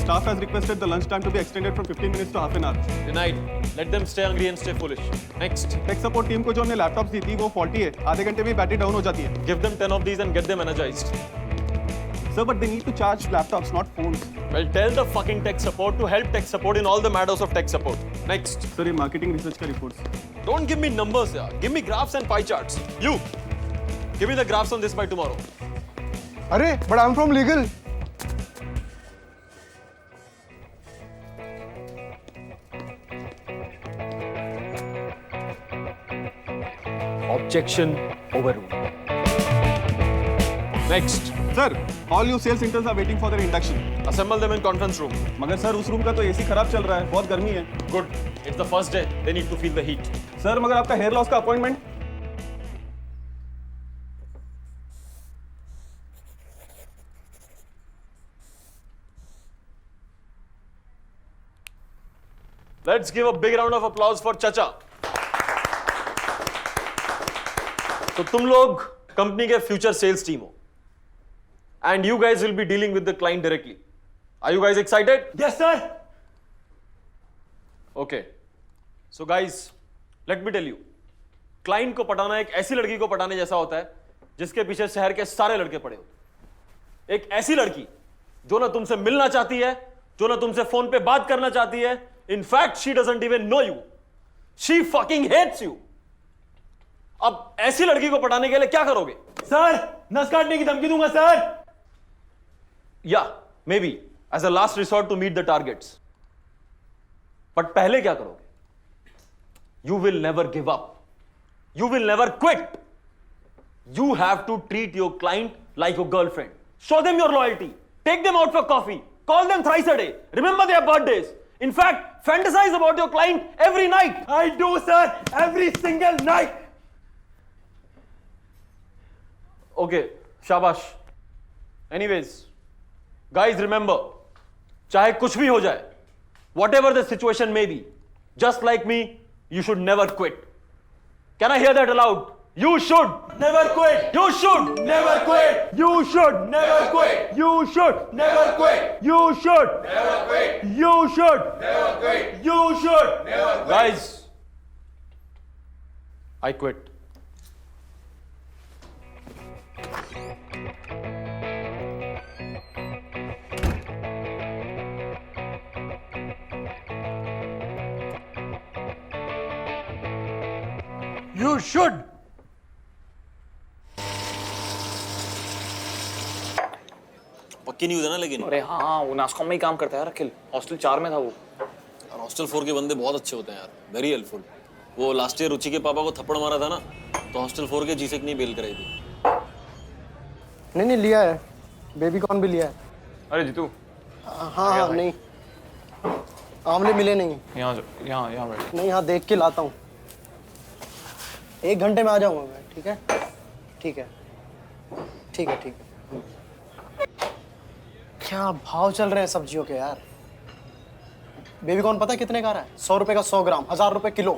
staff has requested the lunch time to be extended from 15 minutes to half an hour. Denied. Let them stay hungry and stay foolish. Next. Tech support team को जो हमने laptops दी थी वो faulty है, आधे घंटे में battery down हो जाती है. Give them 10 of these and get them energized. Sir, but they need to charge laptops, not phones. Well, tell the fucking tech support to help tech support in all the matters of tech support. Next. Sir, ये marketing research का reports. Don't give me numbers, yaar. Give me graphs and pie charts. You. Give me the graphs on this by tomorrow. अरे, but I'm from legal. Objection overruled. Next. Sir, all you sales interns are waiting for their induction. Assemble them in conference room. मगर sir उस room का तो AC खराब चल रहा है, बहुत गर्मी है. Good. It's the first day. They need to feel the heat. Sir मगर आपका हेयर लॉस का appointment. Let's give a big round of applause for Chacha. तो तुम लोग कंपनी के फ्यूचर सेल्स टीम हो and you guys will be dealing with the client directly. Are you guys excited? Yes, sir. Okay. So guys, let me tell you. Client को पटाना एक ऐसी लड़की को पटाने जैसा होता है जिसके पीछे शहर के सारे लड़के पड़े होते. एक ऐसी लड़की जो ना तुमसे मिलना चाहती है, जो ना तुमसे फोन पे बात करना चाहती है. In fact, she doesn't even know you. She fucking hates you. अब ऐसी लड़की को पटाने के लिए क्या करोगे? सर, नस काटने की धमकी दूंगा sir. Yeah, maybe as a last resort to meet the targets. But पहले क्या करोगे? You will never give up. You will never quit. You have to treat your client like your girlfriend. Show them your loyalty. Take them out for coffee. Call them thrice a day. Remember their birthdays. In fact, fantasize about your client every night. I do, sir. Every single night. Okay, शाबाश. Anyways, guys, remember, चाहे कुछ भी हो जाए, whatever the situation may be, just like me, you should never quit. Can I hear that aloud? You should Never quit. You should Never quit. You should. Never quit. You should. Never quit. You should. Never quit. You should. Never quit. You should. Never quit. Guys, I quit. You should. पक्की news है ना लेकिन. अरे हाँ वो नास्कॉम में ही काम करता है यार अखिल. हॉस्टल 4 में था वो. और हॉस्टल 4 के बंदे बहुत अच्छे होते हैं यार, वेरी हेल्पफुल. वो लास्ट ईयर रुचि के पापा को थप्पड़ मारा था ना, तो हॉस्टल 4 के जीसेक नहीं बेल कराई थी. नहीं लिया है, बेबी कॉर्न भी लिया है. अरे जीतू हाँ नहीं, आमले मिले नहीं. यहाँ बैठ. नहीं हाँ देख के लाता हूँ. 1 घंटे में आ जाऊंगा मैं. ठीक है ठीक है ठीक है ठीक है. क्या भाव चल रहे हैं सब्जियों के यार. बेबी कॉर्न पता है कितने का आ रहा है? 100 रुपए का 100 ग्राम, 1000 रुपए किलो.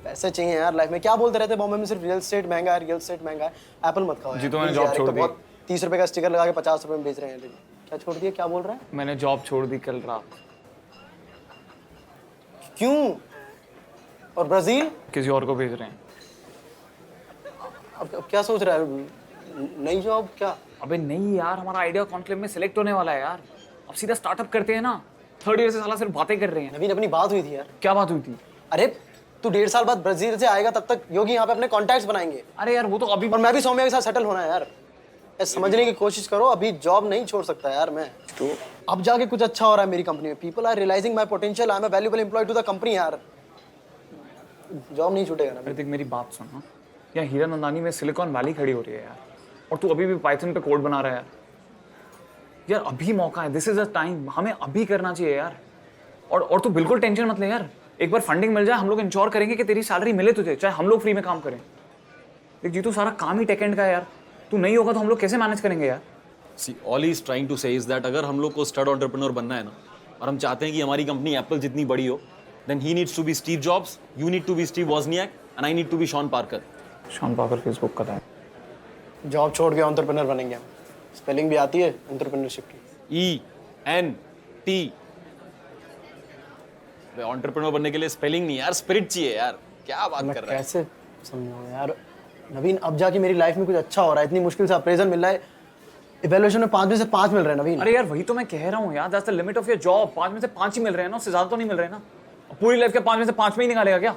पैसे चाहिए यार लाइफ में. क्या बोलते रहते बॉम्बे में सिर्फ रियल एस्टेट महंगा है, रियल एस्टेट महंगा है. एप्पल मत खाओ जी तो मैंने जॉब छोड़ दी. 30 रुपए का स्टिकर लगा के 50 रुपए में बेच रहे हैं. क्या छोड़ दिया? क्या बोल रहा है? मैंने जॉब छोड़ दी कल रात. क्यों? और ब्राजील किसी और को भेज रहे हैं. अब क्या सोच रहा है? नई जॉब क्या? अबे नहीं यार, हमारा आइडिया कॉन्क्लेव में सिलेक्ट होने वाला है यार. अब सीधा स्टार्टअप करते हैं ना. 3rd ईयर से साला सिर्फ बातें कर रहे हैं. नवीन अपनी बात हुई थी यार. क्या बात हुई थी? अरे तू 1.5 साल बाद ब्राजील से आएगा, तब तक योगी यहाँ पे अपने कॉन्टैक्ट्स बनाएंगे. अरे यार वो तो अभी. और मैं भी सौम्या के साथ सेटल होना है यार. समझने की कोशिश करो, अभी जॉब नहीं छोड़ सकता यार मैं. तो अब जाके कुछ अच्छा हो रहा है मेरी कंपनी में. People are realizing my potential. I am a valuable employee to the company यार. जॉब नहीं छूटेगा ना. देख मेरी बात सुन. हाँ, यहाँ हीरा नंदानी में सिलिकॉन वैली खड़ी हो रही है यार, और तू अभी भी पाइथन पे कोड बना रहा है यार. अभी मौका है. This is the time. हमें अभी करना चाहिए यार. और तू बिल्कुल टेंशन मत ले यार. एक बार फंडिंग मिल जाए, हम लोग इंश्योर करेंगे कि तेरी सैलरी मिले तुझे, चाहे हम लोग फ्री में काम करें. देख जीतू, सारा काम ही टेक एंड का है यार. तू नहीं होगा तो हम लोग कैसे मैनेज करेंगे यार. See all he is trying to say is that अगर हम लोग को स्टड एंटरप्रेन्योर बनना है ना, और हम चाहते हैं कि हमारी कंपनी एप्पल जितनी बड़ी हो, देन ही needs to be Steve Jobs, you need to be Steve Wozniak, and I need to be Sean Parker. Sean Parker Facebook का था. जॉब छोड़ के एंटरप्रेन्योर बनेंगे हम. स्पेलिंग भी आती है एंटरप्रेन्योरशिप की. ई NT। एंटरप्रेन्योर बनने के लिए स्पेलिंग नहीं यार, स्पिरिट चाहिए यार। क्या बात मैं कर रहा है? कैसे समझाऊं यार नवीन, अब जाके मेरी लाइफ में कुछ अच्छा हो रहा है, इतनी मुश्किल से अप्रेजल मिल रहा है, इवैल्यूएशन में 5 में से 5 मिल रहे हैं नवीन। अरे यार वही तो मैं कह रहा हूँ यार, that's the limit of your job. 5 में से 5 ही मिल रहे हैं ना, उससे ज्यादा तो नहीं मिल रहे ना। पूरी लाइफ के 5 में से 5 में ही निकालेगा क्या?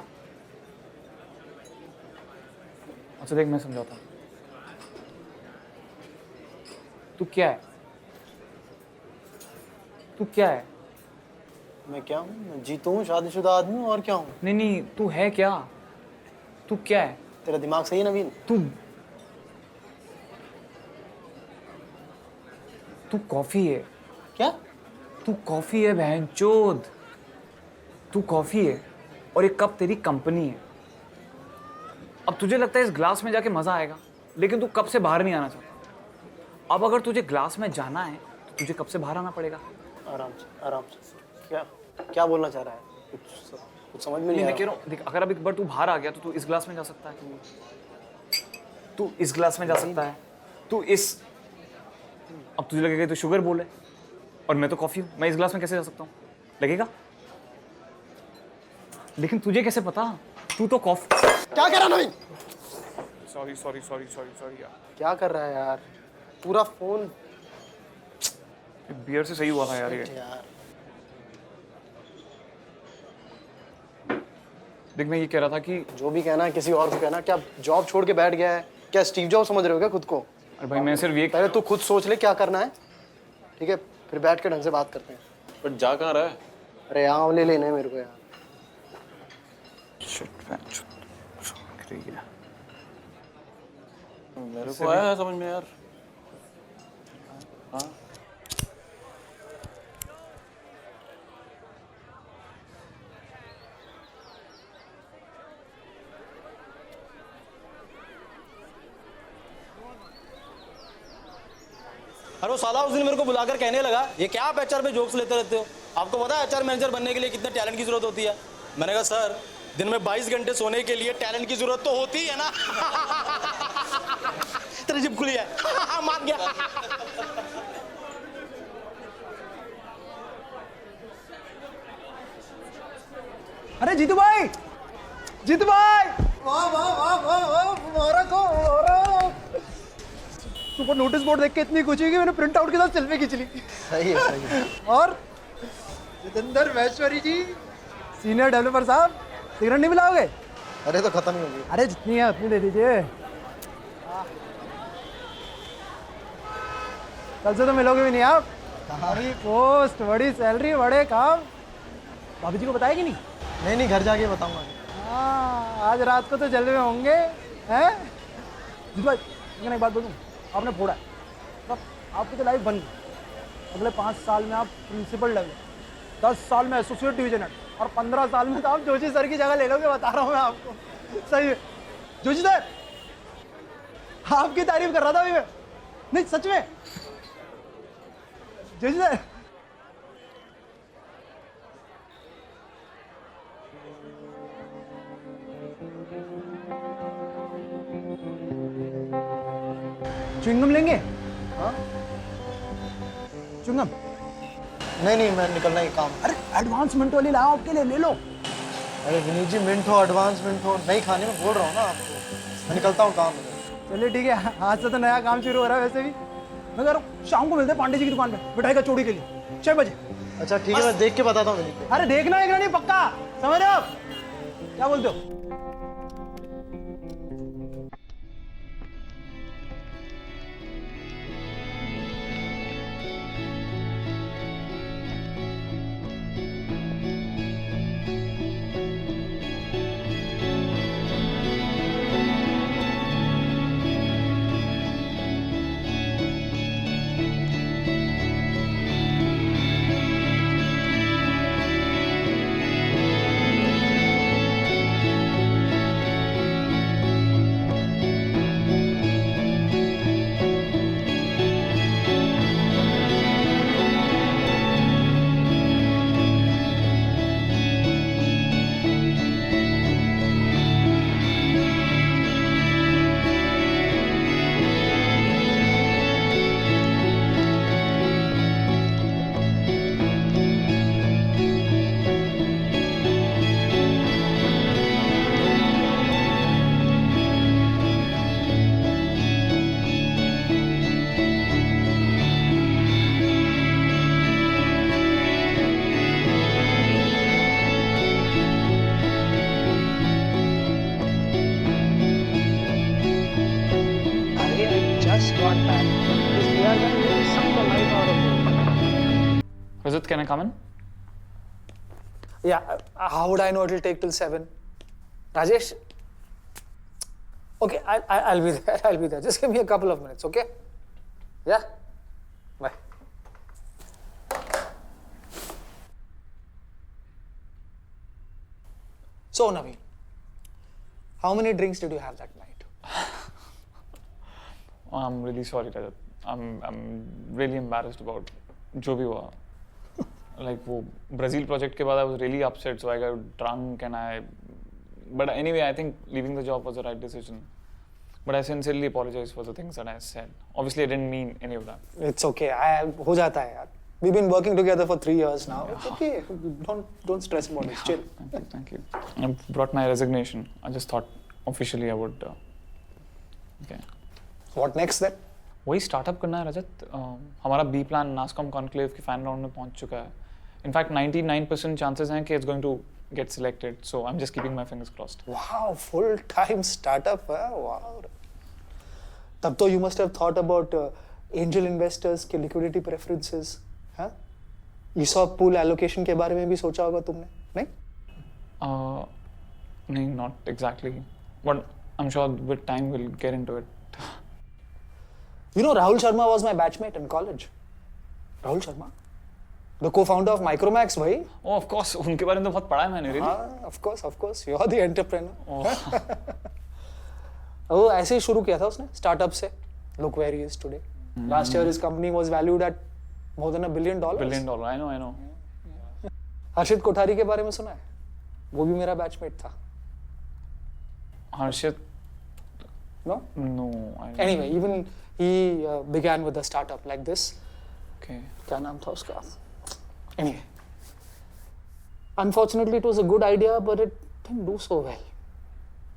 अच्छा देख, मैं समझाता हूँ। तू क्या है? तू क्या है? मैं क्या हूँ? मैं जीतू हूँ, शादीशुदा आदमी हूँ, और क्या हूँ? नहीं नहीं, तू है क्या? तू क्या है? तेरा दिमाग सही है नवीन? तू कॉफी है। क्या? तू कॉफी है बहनचोद। तू कॉफी है और एक कप तेरी कंपनी है। अब तुझे लगता है इस ग्लास में जाके मजा आएगा, लेकिन तू कप से बाहर नहीं आना चाहता। अब अगर तुझे ग्लास में जाना है तो तुझे कप से बाहर आना पड़ेगा। आराम से, आराम से। क्या क्या बोलना चाह रहा है? कुछ समझ में नहीं आ मैं कह रहा। रहा हूँ देख, अगर अब एक बार तू बाहर आ गया तो तू इस ग्लास में जा सकता है, तू इस ग्लास में जा सकता है, तू इस, अब तुझे लगेगा तो शुगर बोल है और मैं तो कॉफी हूँ, मैं इस ग्लास में कैसे जा सकता हूँ? लगेगा? लेकिन तुझे कैसे पता? तू तो कॉफी। क्या कर रहा है नवीन? सॉरी यार, क्या कर रहा है यार? पूरा फोन बियर से सही हुआ था यार ये। यार। देख मैं ये कह रहा था कि जो भी कहना है किसी और को कहना। क्या जॉब छोड़ के बैठ गया है? क्या स्टीव जॉब समझ रहे हो क्या खुद को? अरे भाई मैं सिर्फ ये, पहले तू खुद सोच ले क्या करना है, ठीक है? फिर बैठ के ढंग से बात करते हैं। बट जा कहाँ रहा है? अरे यहाँ आंवले लेने हैं मेरे को यार। मेरे को आया है समझ में यार। हाँ अरे वो साला उस दिन मेरे को बुलाकर कहने लगा, ये क्या आप एचआर पे जोक्स लेते रहते हो? आपको पता है एचआर मैनेजर बनने के लिए कितने टैलेंट की जरूरत होती है? मैंने कहा सर, दिन में 22 घंटे सोने के लिए टैलेंट की जरूरत तो होती है ना। तेरी जिप खुली है। मान गया। अरे जीतू भाई, जीतू भाई, वाह वाह वाह वाह वाह, मुबारक हो, मुबारक। सुपर नोटिस बोर्ड देख के इतनी खुशी हुई कि मैंने प्रिंट आउट के साथ सेल्फी खींच ली। सही है, सही है। और जितेंद्र महेश्वरी जी, सीनियर डेवलपर साहब, सिगरेट नहीं मिलाओगे? अरे तो खत्म ही हो गई। अरे जितनी है उतनी दे दीजिए। कल से तो मिलोगे भी नहीं आप। बड़ी पोस्ट, बड़ी सैलरी, बड़े काम। भाभी जी को बताया कि नहीं? नहीं, घर जाके बताऊंगा। हाँ, आज रात को तो जलवे होंगे, हैं? जीतू भाई, लेकिन एक बात बोलूं, आपने फोड़ा है। मतलब आपकी तो लाइफ बन गई। अगले 5 साल में आप प्रिंसिपल लेवल, 10 साल में एसोसिएट डिवीजन हेड, और 15 साल में तो आप जोशी सर की जगह ले लोगे, बता रहा हूँ मैं आपको। सही है जोशी सर, आपकी तारीफ कर रहा था अभी मैं। नहीं सच में जोशी सर। च्युइंगम लेंगे? हाँ? च्युइंगम? नहीं, मैं निकलना ही काम। अरे एडवांस मिंट वाली लाओ आपके लिए, ले लो। अरे विनीत जी, मिंट हो, एडवांस मिंट हो, नहीं खाने में बोल रहा हूँ ना आपको। मैं निकलता हूँ काम। चलिए ठीक है, आज से तो नया काम शुरू हो रहा है। वैसे भी मैं कह रहा हूँ शाम को मिलते हैं पांडे जी की दुकान पे मिठाई का चोरी के लिए 6 बजे। अच्छा ठीक है, मैं देख के बताता हूँ विनीत को। अरे देखना नहीं पक्का, समझ रहे हो आप? क्या बोलते हो? can I come in? Yeah, how would I know it'll take till 7? Rajesh? Okay, I'll be there. I'll be there. Just give me a couple of minutes, okay? Yeah? Bye. So, Naveen, how many drinks did you have that night? I'm really sorry, Rajat. I'm really embarrassed about जो भी हुआ. Like वो Brazil project के बाद I was really upset, so I got drunk and I. But anyway, I think leaving the job was the right decision. But I sincerely apologize for the things that I said. Obviously, I didn't mean any of that. It's okay. हो जाता है यार. We've been working together for 3 years now. It's okay. Don't stress about it. Chill. Thank you. I brought my resignation. I just thought officially I would. Okay. What next then? वही startup करना है रजत. हमारा B plan NASSCOM conclave के final round में पहुंच चुका है. In fact 99% chances हैं कि it's going to get selected. So I am just keeping my fingers crossed. Wow, full-time startup. Wow. तब तो you must have thought about angel investors के liquidity preferences. हाँ? ESOP pool allocation के बारे में भी सोचा होगा तुमने, नहीं? नहीं, not exactly. But I'm sure with time we'll get into it. You know, Rahul Sharma was my batchmate in college. Rahul Sharma, the co-founder of Micromax, भाई. Oh, of course. उनके बारे में तो बहुत पढ़ा है मैंने. Really? हाँ, of course. You're the entrepreneur. वो ऐसे ही शुरू किया था उसने, startup से. Look where he is today. Last year his company was valued at more than $1 billion. $1 billion. I know. हर्षित कोठारी के बारे में सुना है? वो भी मेरा बैचमेट था. Harshit? No? No. I don't. Anyway, even he began with a startup like this. Okay. क्या नाम था उसका? Anyway. Unfortunately, it was a good idea, but it didn't do so well.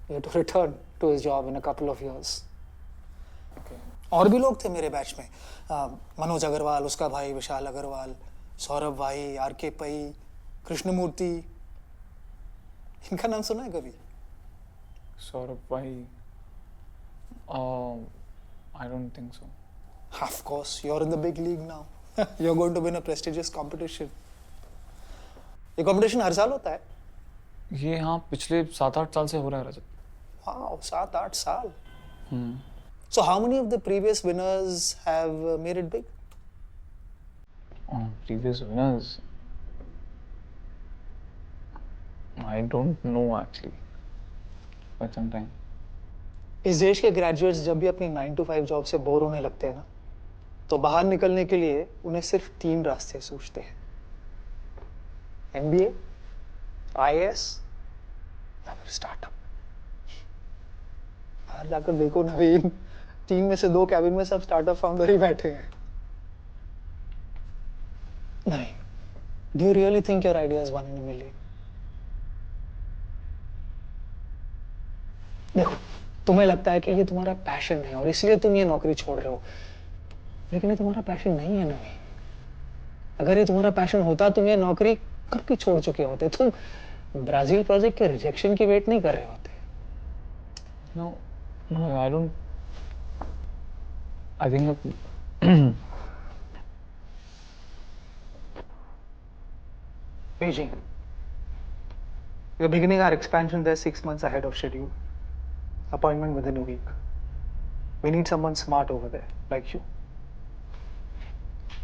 He had to return to his job in a couple of years. Okay. और भी लोग थे मेरे batch में. मनोज अग्रवाल, उसका भाई विशाल अग्रवाल, सौरभ भाई, आर.के. पै, कृष्णमूर्ति. इनका नाम सुना है कभी? Saurabh bhai. I don't think so. Of course, you're in the big league now. You're going to win a prestigious competition. ये competition हर साल होता है? ये हाँ पिछले 7-8 साल से हो रहा है रजत. Wow, 7-8 साल. So how many of the previous winners have made it big? Previous winners. I don't know actually. Quite some time. इस देश के ग्रेजुएट्स जब भी अपनी 9 to 5 जॉब से बोर होने लगते हैं ना, तो बाहर निकलने के लिए उन्हें सिर्फ 3 रास्ते सूझते हैं. MBA, IAS, या फिर स्टार्टअप. बाहर जाकर देखो नवीन, 3 में से 2 कैबिन में सब स्टार्टअप फाउंडर ही बैठे हैं. नहीं. Do you really think your idea is 1 in a million? देखो, तुम्हें लगता है कि ये तुम्हारा पैशन है और इसलिए तुम ये नौकरी छोड़ रहे हो, लेकिन ये तुम्हारा पैशन नहीं है नवीन. अगर ये तुम्हारा पैशन होता तुम ये नौकरी कब की छोड़ चुके होते. तुम ब्राजील प्रोजेक्ट के रिजेक्शन की वेट नहीं कर रहे होते. No, I don't. I think Beijing. We're beginning our expansion there 6 months ahead of schedule. Appointment within a week. We need someone smart over there, like you.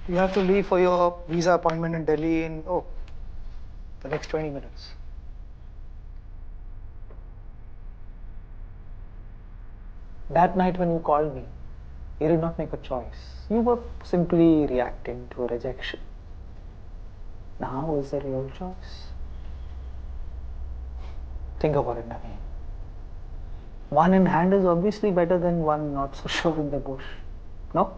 You have to leave for your visa appointment in Delhi in, the next 20 minutes. That night when you called me, you did not make a choice. You were simply reacting to a rejection. Now is the real choice. Think about it, Naveen. One in hand is obviously better than one not so sure in the bush. No?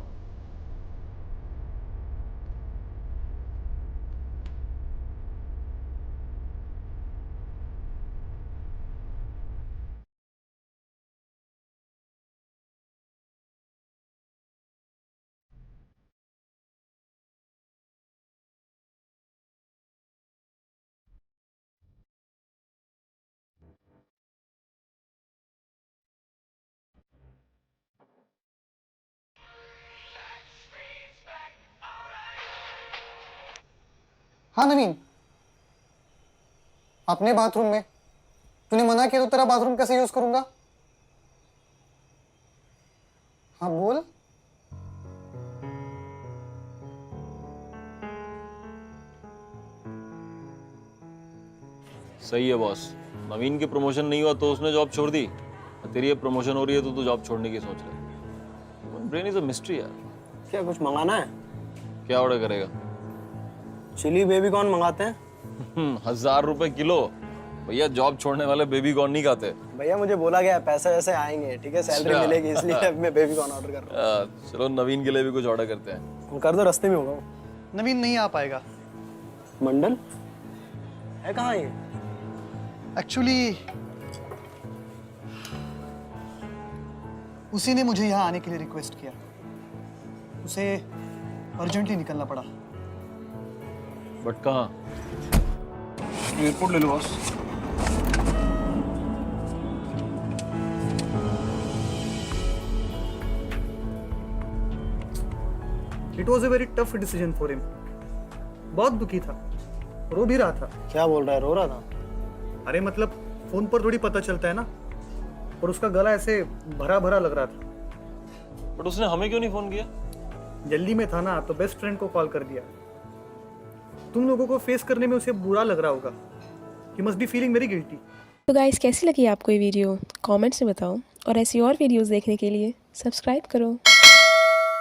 हाँ नवीन, अपने bathroom में तूने मना किया तो तेरा bathroom कैसे use करूंगा? हाँ बोल। सही है बॉस, नवीन की प्रमोशन नहीं हुआ तो उसने जॉब छोड़ दी, तेरी ये प्रमोशन हो रही है तो तू जॉब छोड़ने की सोच रहा है। ब्रेन इज अ मिस्ट्री यार। क्या कुछ मंगाना है? क्या ऑर्डर करेगा? चिली बेबी कॉर्न मंगाते हैं। 1000 रुपए किलो। भैया जॉब छोड़ने वाले बेबी कॉर्न नहीं खाते। भैया मुझे बोला गया है पैसे वैसे आएंगे, ठीक है, सैलरी अच्छा। मिलेगी, इसलिए मैं बेबी कॉर्न ऑर्डर कर रहा चलो नवीन के लिए भी कुछ ऑर्डर करते हैं। हूँ। कर दो, रास्ते में होगा वो। नवीन नहीं आ पाएगा। मंडल है कहाँ ये? एक्चुअली उसी ने मुझे यहाँ आने के लिए रिक्वेस्ट किया, उसे अर्जेंटली निकलना पड़ा। बट कहाँ? एयरपोर्ट ले लो boss. It was a very tough decision for him. बहुत दुखी था, रो भी रहा था। क्या बोल रहा है, रो रहा था? अरे मतलब फोन पर थोड़ी पता चलता है ना, और उसका गला ऐसे भरा भरा लग रहा था। बट उसने हमें क्यों नहीं फोन किया? जल्दी में था ना, तो बेस्ट फ्रेंड को कॉल कर दिया। तुम लोगों को फेस करने में उसे बुरा लग रहा होगा। He must be feeling very guilty. तो गाइस कैसी लगी आपको ये वीडियो? कमेंट्स में बताओ, और ऐसी और वीडियोस देखने के लिए सब्सक्राइब करो।